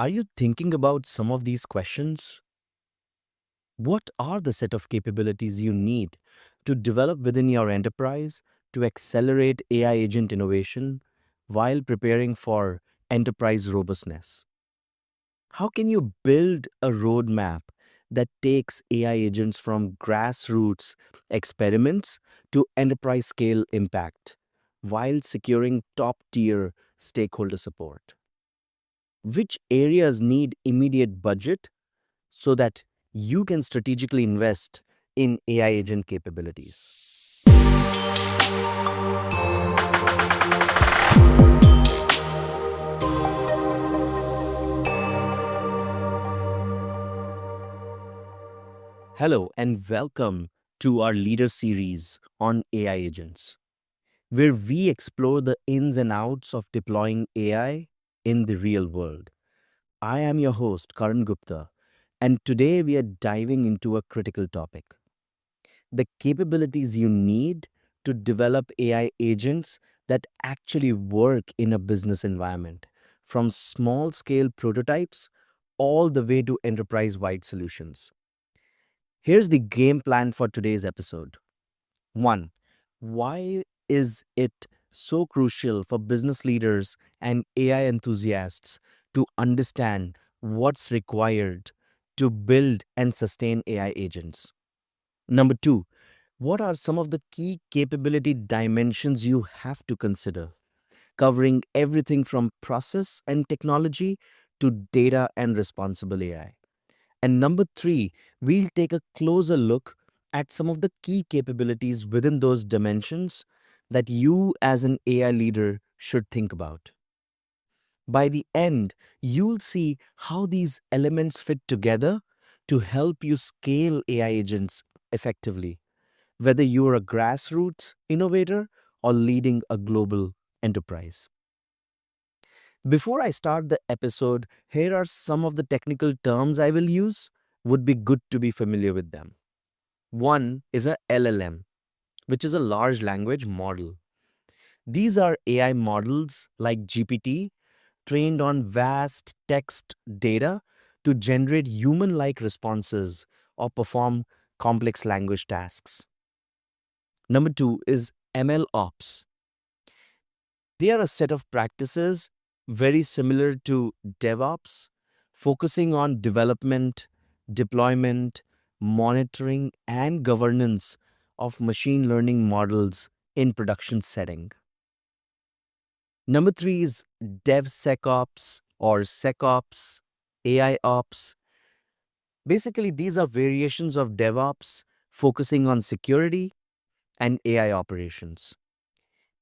Are you thinking about some of these questions? What are the set of capabilities you need to develop within your enterprise to accelerate AI agent innovation while preparing for enterprise robustness? How can you build a roadmap that takes AI agents from grassroots experiments to enterprise scale impact while securing top tier stakeholder support? Which areas need immediate budget so that you can strategically invest in AI agent capabilities? Hello, and welcome to our leader series on AI agents, where we explore the ins and outs of deploying AI in the real world. I am your host, Karan Gupta, and today we are diving into a critical topic: the capabilities you need to develop AI agents that actually work in a business environment, from small scale prototypes all the way to enterprise wide solutions. Here's the game plan for today's episode. 1. Why is it so crucial for business leaders and AI enthusiasts to understand what's required to build and sustain AI agents? Number 2, what are some of the key capability dimensions you have to consider, covering everything from process and technology to data and responsible AI? And number 3, we'll take a closer look at some of the key capabilities within those dimensions that you as an AI leader should think about. By the end, you'll see how these elements fit together to help you scale AI agents effectively, whether you're a grassroots innovator or leading a global enterprise. Before I start the episode, here are some of the technical terms I will use. Would be good to be familiar with them. One is a LLM, which is a large language model. These are AI models like GPT trained on vast text data to generate human like responses or perform complex language tasks. Number two is ML ops. They are a set of practices very similar to DevOps, focusing on development, deployment, monitoring, and governance of machine learning models in production setting. Number three is DevSecOps or SecOps, AI Ops. Basically, these are variations of DevOps focusing on security and AI operations,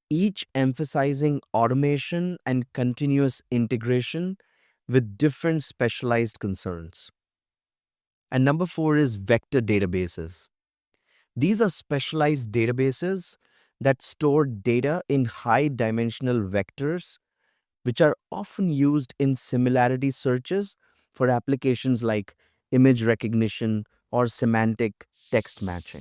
each emphasizing automation and continuous integration with different specialized concerns. And number four is vector databases. These are specialized databases that store data in high dimensional vectors, which are often used in similarity searches for applications like image recognition or semantic text matching.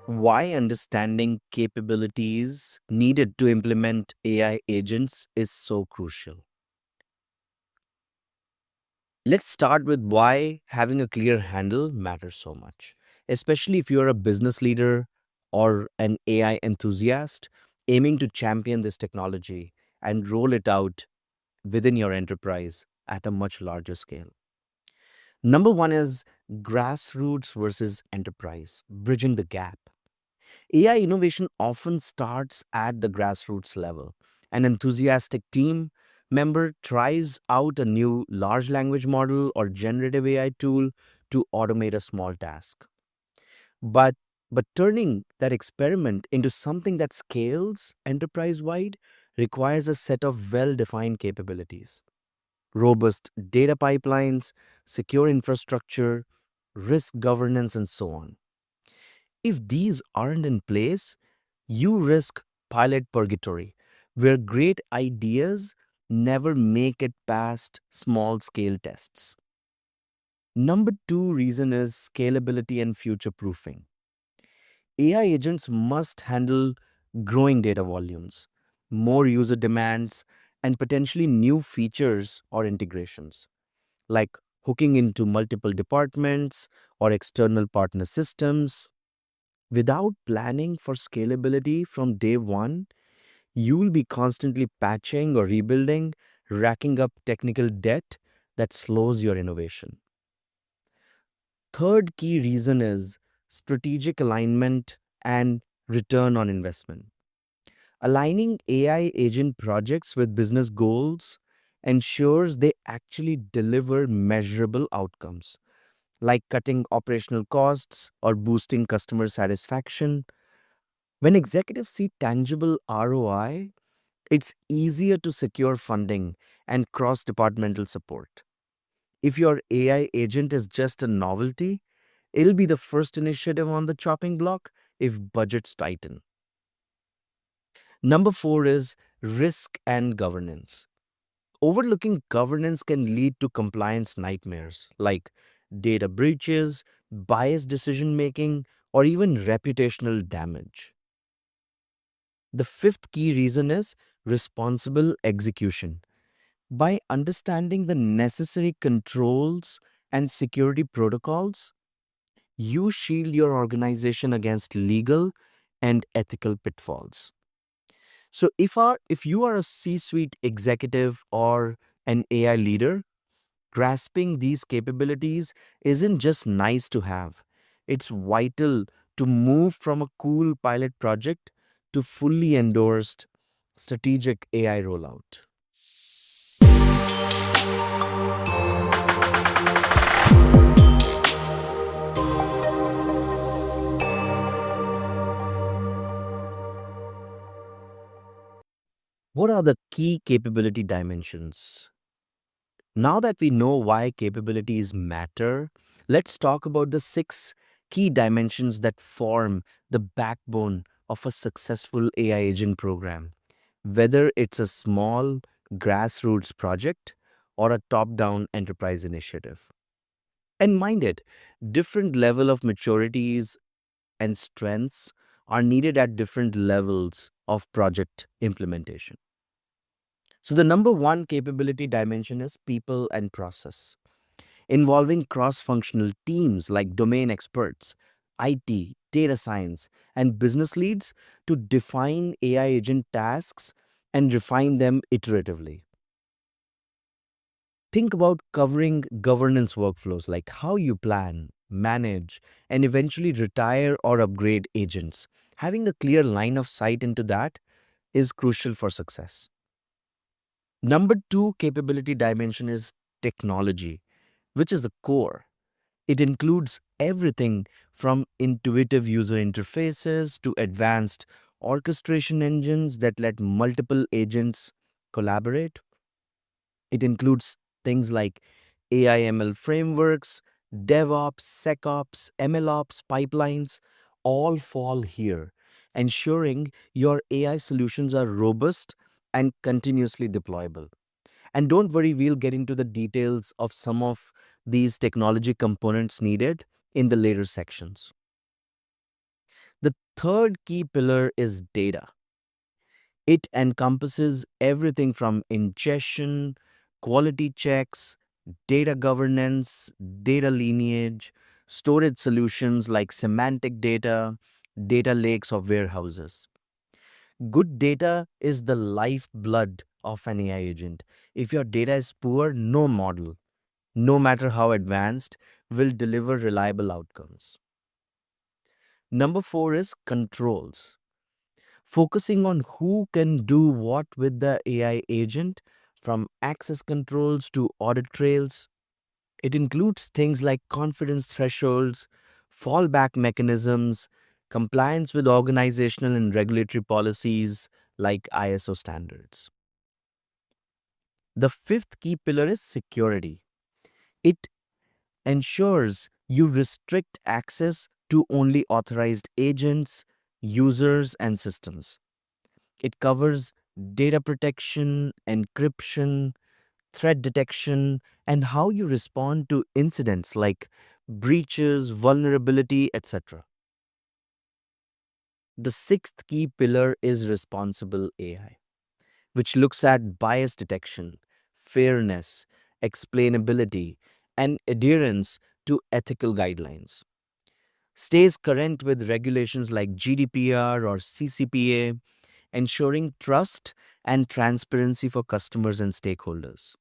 Why understanding capabilities needed to implement AI agents is so crucial. Let's start with why having a clear handle matters so much, especially if you're a business leader or an AI enthusiast aiming to champion this technology and roll it out within your enterprise at a much larger scale. Number one is grassroots versus enterprise, bridging the gap. AI innovation often starts at the grassroots level. An enthusiastic team member tries out a new large language model or generative AI tool to automate a small task. But but turning that experiment into something that scales enterprise wide requires a set of well defined capabilities: robust data pipelines, secure infrastructure, risk governance, and so on. If these aren't in place, you risk pilot purgatory, where great ideas never make it past small scale tests. Number two reason is scalability and future proofing. AI agents must handle growing data volumes, more user demands, and potentially new features or integrations, like hooking into multiple departments or external partner systems. Without planning for scalability from day one, you will be constantly patching or rebuilding, racking up technical debt that slows your innovation. Third key reason is strategic alignment and return on investment. Aligning AI agent projects with business goals ensures they actually deliver measurable outcomes, like cutting operational costs or boosting customer satisfaction. When executives see tangible ROI, it's easier to secure funding and cross departmental support. If your AI agent is just a novelty, it'll be the first initiative on the chopping block if budgets tighten. Number four is risk and governance. Overlooking governance can lead to compliance nightmares like data breaches, biased decision making, or even reputational damage. The fifth key reason is responsible execution. By understanding the necessary controls and security protocols, you shield your organization against legal and ethical pitfalls. So if you are a C-suite executive or an AI leader, grasping these capabilities isn't just nice to have. It's vital to move from a cool pilot project to fully endorsed strategic AI rollout. What are the key capability dimensions? Now that we know why capabilities matter, let's talk about the six key dimensions that form the backbone of a successful AI agent program, whether it's a small grassroots project or a top-down enterprise initiative. And mind it, different level of maturities and strengths are needed at different levels of project implementation. So the number one capability dimension is people and process, involving cross-functional teams like domain experts, IT, data science, and business leads to define AI agent tasks and refine them iteratively. Think about covering governance workflows like how you plan, manage, and eventually retire or upgrade agents. Having a clear line of sight into that is crucial for success. Number two capability dimension is technology, which is the core. It includes everything from intuitive user interfaces to advanced orchestration engines that let multiple agents collaborate. It includes things like AI ML frameworks, DevOps, SecOps, MLOps, pipelines, all fall here, ensuring your AI solutions are robust and continuously deployable. And don't worry, we'll get into the details of some of these technology components needed in the later sections. The third key pillar is data. It encompasses everything from ingestion, quality checks, data governance, data lineage, storage solutions like semantic data, data lakes, or warehouses. Good data is the lifeblood of an AI agent. If your data is poor, no model, no matter how advanced, will deliver reliable outcomes. Number four is controls. Focusing on who can do what with the AI agent, from access controls to audit trails. It includes things like confidence thresholds, fallback mechanisms, compliance with organizational and regulatory policies like ISO standards. The fifth key pillar is security. It ensures you restrict access to only authorized agents, users, and systems. It covers data protection, encryption, threat detection, and how you respond to incidents like breaches, vulnerability, etc. The sixth key pillar is responsible AI, which looks at bias detection, fairness, explainability, and adherence to ethical guidelines. Stays current with regulations like GDPR or CCPA, ensuring trust and transparency for customers and stakeholders.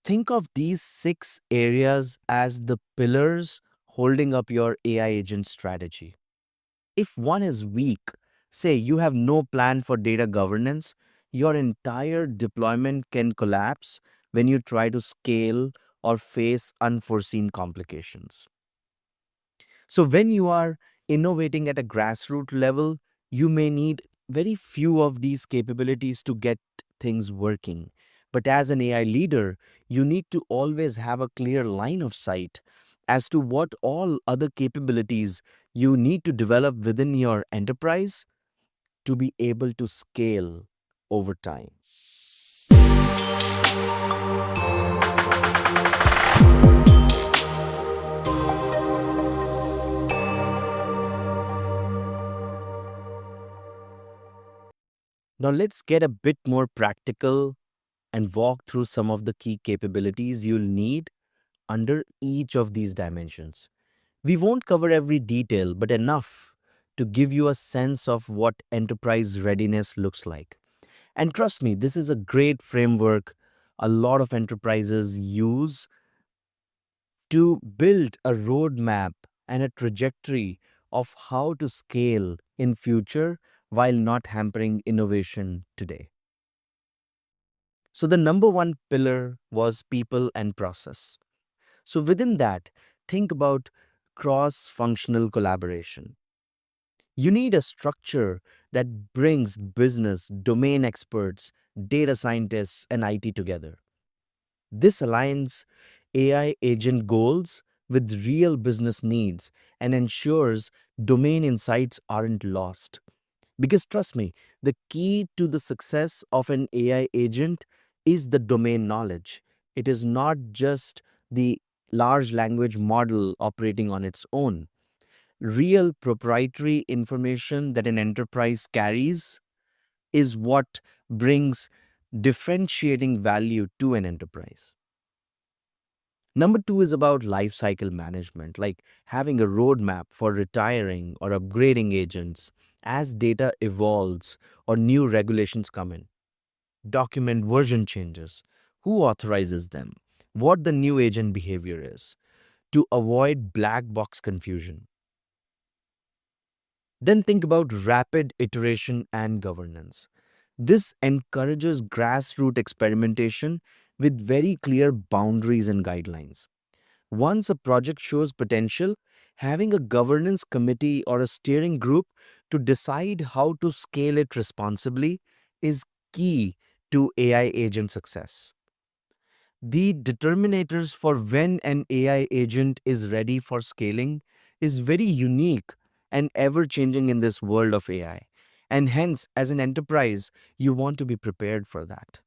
Think of these six areas as the pillars holding up your AI agent strategy. If one is weak, say you have no plan for data governance, your entire deployment can collapse when you try to scale or face unforeseen complications. So, when you are innovating at a grassroots level, you may need very few of these capabilities to get things working. But as an AI leader, you need to always have a clear line of sight as to what all other capabilities you need to develop within your enterprise to be able to scale over time. Now, let's get a bit more practical and walk through some of the key capabilities you'll need under each of these dimensions. We won't cover every detail, but enough to give you a sense of what enterprise readiness looks like. And trust me, this is a great framework a lot of enterprises use to build a roadmap and a trajectory of how to scale in future while not hampering innovation today. So the number one pillar was people and process. So within that, think about cross-functional collaboration. You need a structure that brings business, domain experts, data scientists, and IT together. This aligns AI agent goals with real business needs and ensures domain insights aren't lost. Because trust me, the key to the success of an AI agent is the domain knowledge. It is not just the large language model operating on its own. Real proprietary information that an enterprise carries is what brings differentiating value to an enterprise. Number two is about life cycle management, like having a roadmap for retiring or upgrading agents as data evolves or new regulations come in. Document version changes, who authorizes them, what the new agent behavior is, to avoid black box confusion. Then think about rapid iteration and governance. This encourages grassroots experimentation with very clear boundaries and guidelines. Once a project shows potential, having a governance committee or a steering group to decide how to scale it responsibly is key to AI agent success. The determinators for when an AI agent is ready for scaling is very unique and ever changing in this world of AI. And hence, as an enterprise, you want to be prepared for that.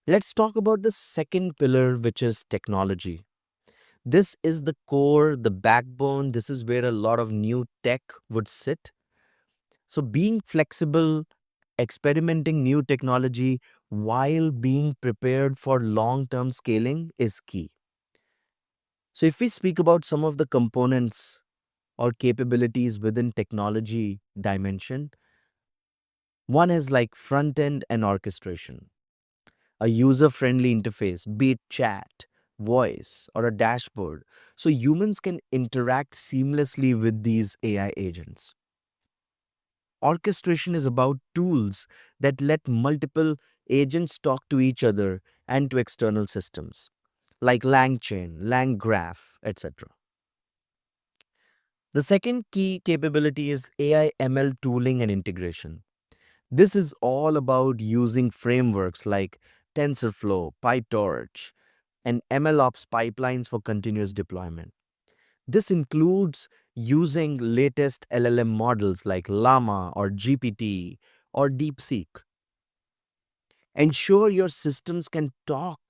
Let's talk about the second pillar, which is technology. This is the core, the backbone. This is where a lot of new tech would sit. So, being flexible, experimenting new technology while being prepared for long term scaling is key. So, if we speak about some of the components or capabilities within technology dimension, one is like front end and orchestration, a user friendly interface, be it chat, voice, or a dashboard, so humans can interact seamlessly with these AI agents. Orchestration is about tools that let multiple agents talk to each other and to external systems, like LangChain, LangGraph, etc. The second key capability is AI ML tooling and integration. This is all about using frameworks like TensorFlow, PyTorch, and MLOps pipelines for continuous deployment. This includes using latest LLM models like Llama or GPT or DeepSeek. Ensure your systems can talk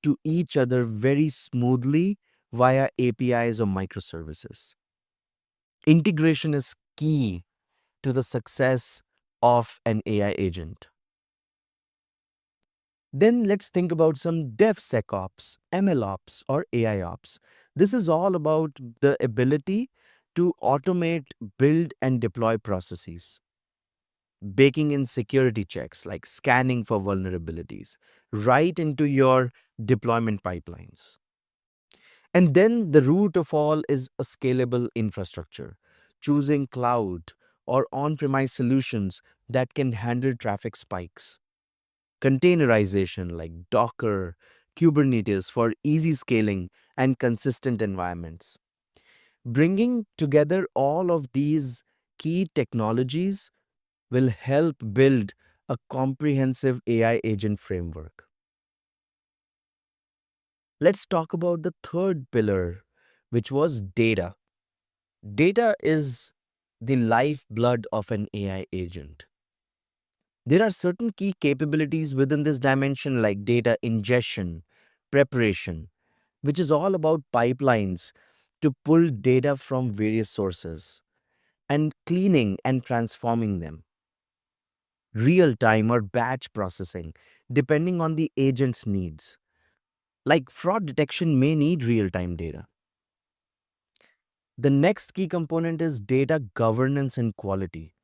to each other very smoothly via APIs or microservices. Integration is key to the success of an AI agent. Then let's think about some DevSecOps, MLOps, or AIOps. This is all about the ability to automate, build, and deploy processes, baking in security checks like scanning for vulnerabilities right into your deployment pipelines. And then the root of all is a scalable infrastructure, choosing cloud or on premise solutions that can handle traffic spikes. Containerization like Docker, Kubernetes for easy scaling and consistent environments. Bringing together all of these key technologies will help build a comprehensive AI agent framework. Let's talk about the third pillar, which was data. Data is the lifeblood of an AI agent. There are certain key capabilities within this dimension like data ingestion, preparation, which is all about pipelines to pull data from various sources and cleaning and transforming them. Real time or batch processing, depending on the agent's needs. Like fraud detection may need real time data. The next key component is data governance and quality,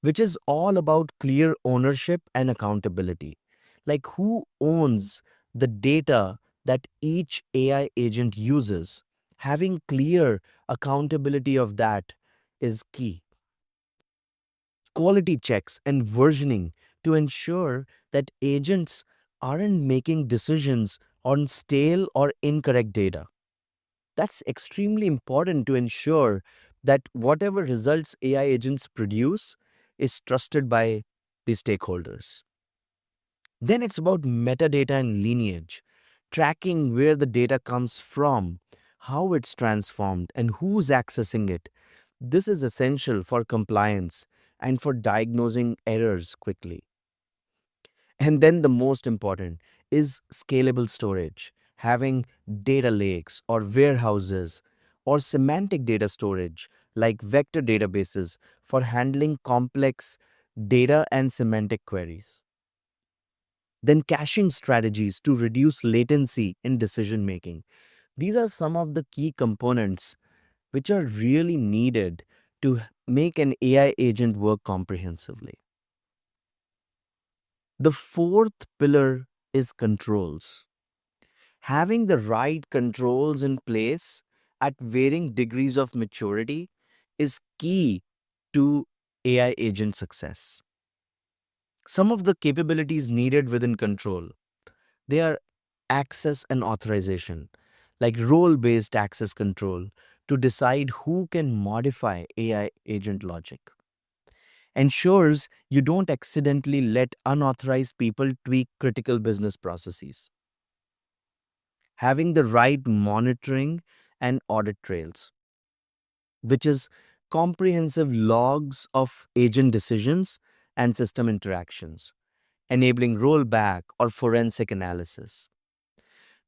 which is all about clear ownership and accountability. Like who owns the data that each AI agent uses? Having clear accountability of that is key. Quality checks and versioning to ensure that agents aren't making decisions on stale or incorrect data. That's extremely important to ensure that whatever results AI agents produce is trusted by the stakeholders. Then it's about metadata and lineage, tracking where the data comes from, how it's transformed, and who's accessing it. This is essential for compliance and for diagnosing errors quickly. And then the most important is scalable storage, having data lakes or warehouses or semantic data storage like vector databases for handling complex data and semantic queries. Then caching strategies to reduce latency in decision making. These are some of the key components which are really needed to make an AI agent work comprehensively. The fourth pillar is controls. Having the right controls in place at varying degrees of maturity is key to AI agent success. Some of the capabilities needed within control, they are access and authorization, like role-based access control to decide who can modify AI agent logic. Ensures you don't accidentally let unauthorized people tweak critical business processes. Having the right monitoring and audit trails, which is comprehensive logs of agent decisions and system interactions, enabling rollback or forensic analysis.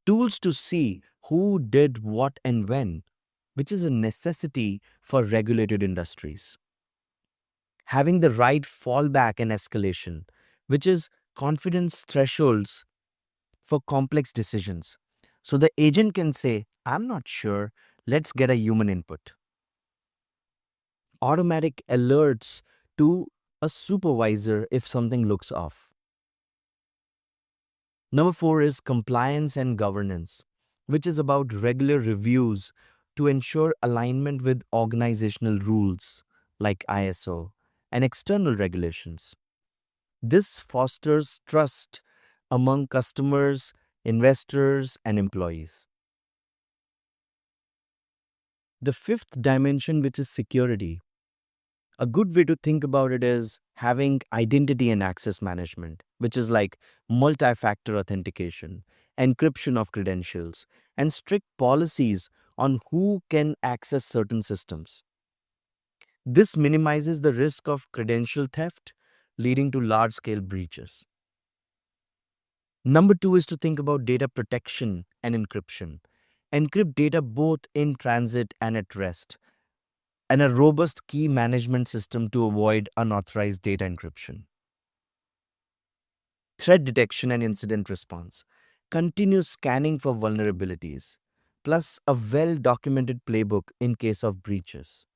Tools to see who did what and when, which is a necessity for regulated industries. Having the right fallback and escalation, which is confidence thresholds for complex decisions. So the agent can say, I'm not sure, let's get a human input. Automatic alerts to a supervisor if something looks off. Number four is compliance and governance, which is about regular reviews to ensure alignment with organizational rules like ISO and external regulations. This fosters trust among customers, investors, and employees. The fifth dimension, which is security. A good way to think about it is having identity and access management, which is like multi factor authentication, encryption of credentials, and strict policies on who can access certain systems. This minimizes the risk of credential theft, leading to large scale breaches. Number two is to think about data protection and encryption. Encrypt data both in transit and at rest, and a robust key management system to avoid unauthorized data encryption. Threat detection and incident response. Continuous scanning for vulnerabilities, plus a well documented playbook in case of breaches.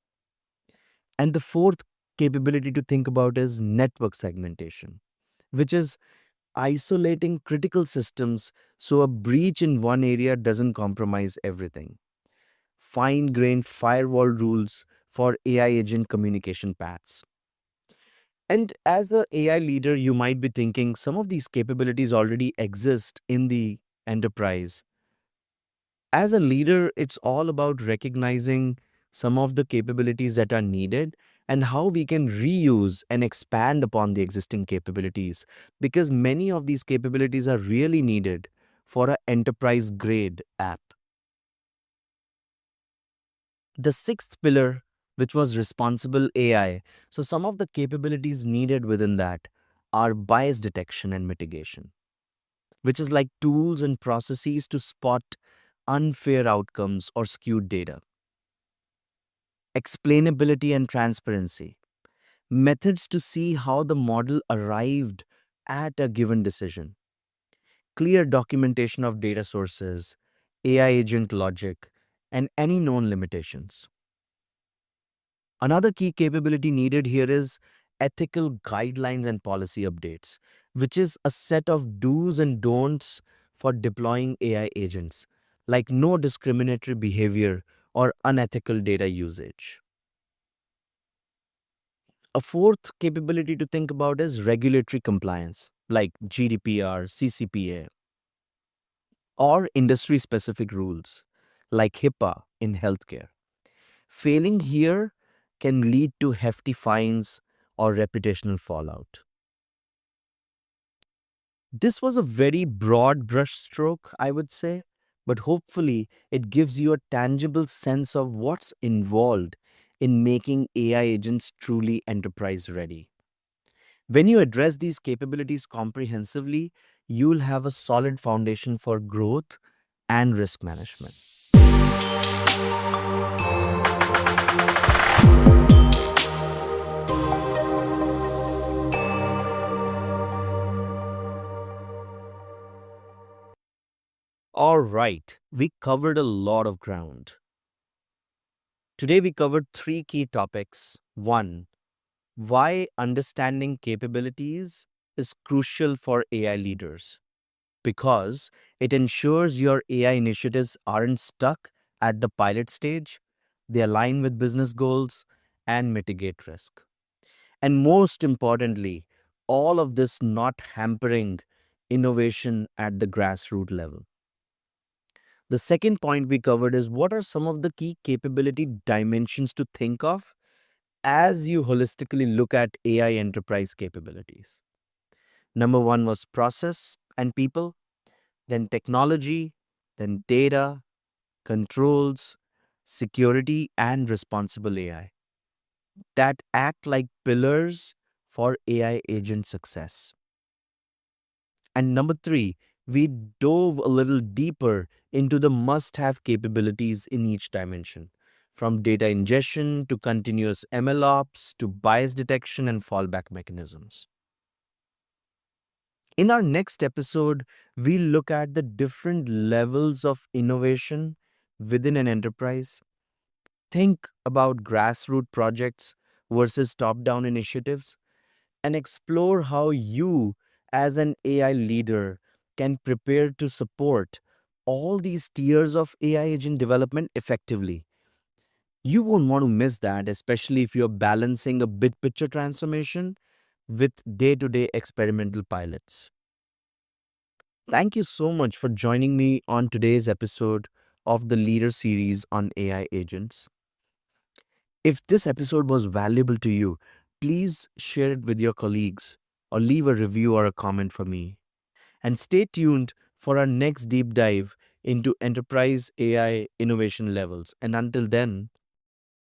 And the fourth capability to think about is network segmentation, which is isolating critical systems so a breach in one area doesn't compromise everything. Fine grained firewall rules for AI agent communication paths. And as a AI leader, you might be thinking some of these capabilities already exist in the enterprise. As a leader, it's all about recognizing some of the capabilities that are needed and how we can reuse and expand upon the existing capabilities, because many of these capabilities are really needed for an enterprise grade app. The sixth pillar, which was responsible AI, so some of the capabilities needed within that are bias detection and mitigation, which is like tools and processes to spot unfair outcomes or skewed data. Explainability and transparency, methods to see how the model arrived at a given decision, clear documentation of data sources, AI agent logic, and any known limitations. Another key capability needed here is ethical guidelines and policy updates, which is a set of do's and don'ts for deploying AI agents, like no discriminatory behavior or unethical data usage. A fourth capability to think about is regulatory compliance, like GDPR, CCPA, or industry specific rules, like HIPAA in healthcare. Failing here can lead to hefty fines or reputational fallout. This was a very broad brushstroke, I would say, but hopefully it gives you a tangible sense of what's involved in making AI agents truly enterprise ready. When you address these capabilities comprehensively, you'll have a solid foundation for growth and risk management. All right, we covered a lot of ground. Today we covered three key topics. One, why understanding capabilities is crucial for AI leaders, because it ensures your AI initiatives aren't stuck at the pilot stage, they align with business goals and mitigate risk. And most importantly, all of this not hampering innovation at the grassroots level. The second point we covered is what are some of the key capability dimensions to think of as you holistically look at AI enterprise capabilities. Number one was process and people, then technology, then data, controls, security, and responsible AI that act like pillars for AI agent success. And number three, we dove a little deeper into the must have capabilities in each dimension, from data ingestion to continuous ML ops to bias detection and fallback mechanisms. In our next episode, we'll look at the different levels of innovation within an enterprise. Think about grassroots projects versus top down initiatives and explore how you, as an AI leader, can prepare to support all these tiers of AI agent development effectively. You won't want to miss that, especially if you're balancing a big picture transformation with day to day experimental pilots. Thank you so much for joining me on today's episode of the Leader series on AI agents. If this episode was valuable to you, please share it with your colleagues or leave a review or a comment for me. And stay tuned for our next deep dive into enterprise AI innovation levels. And until then,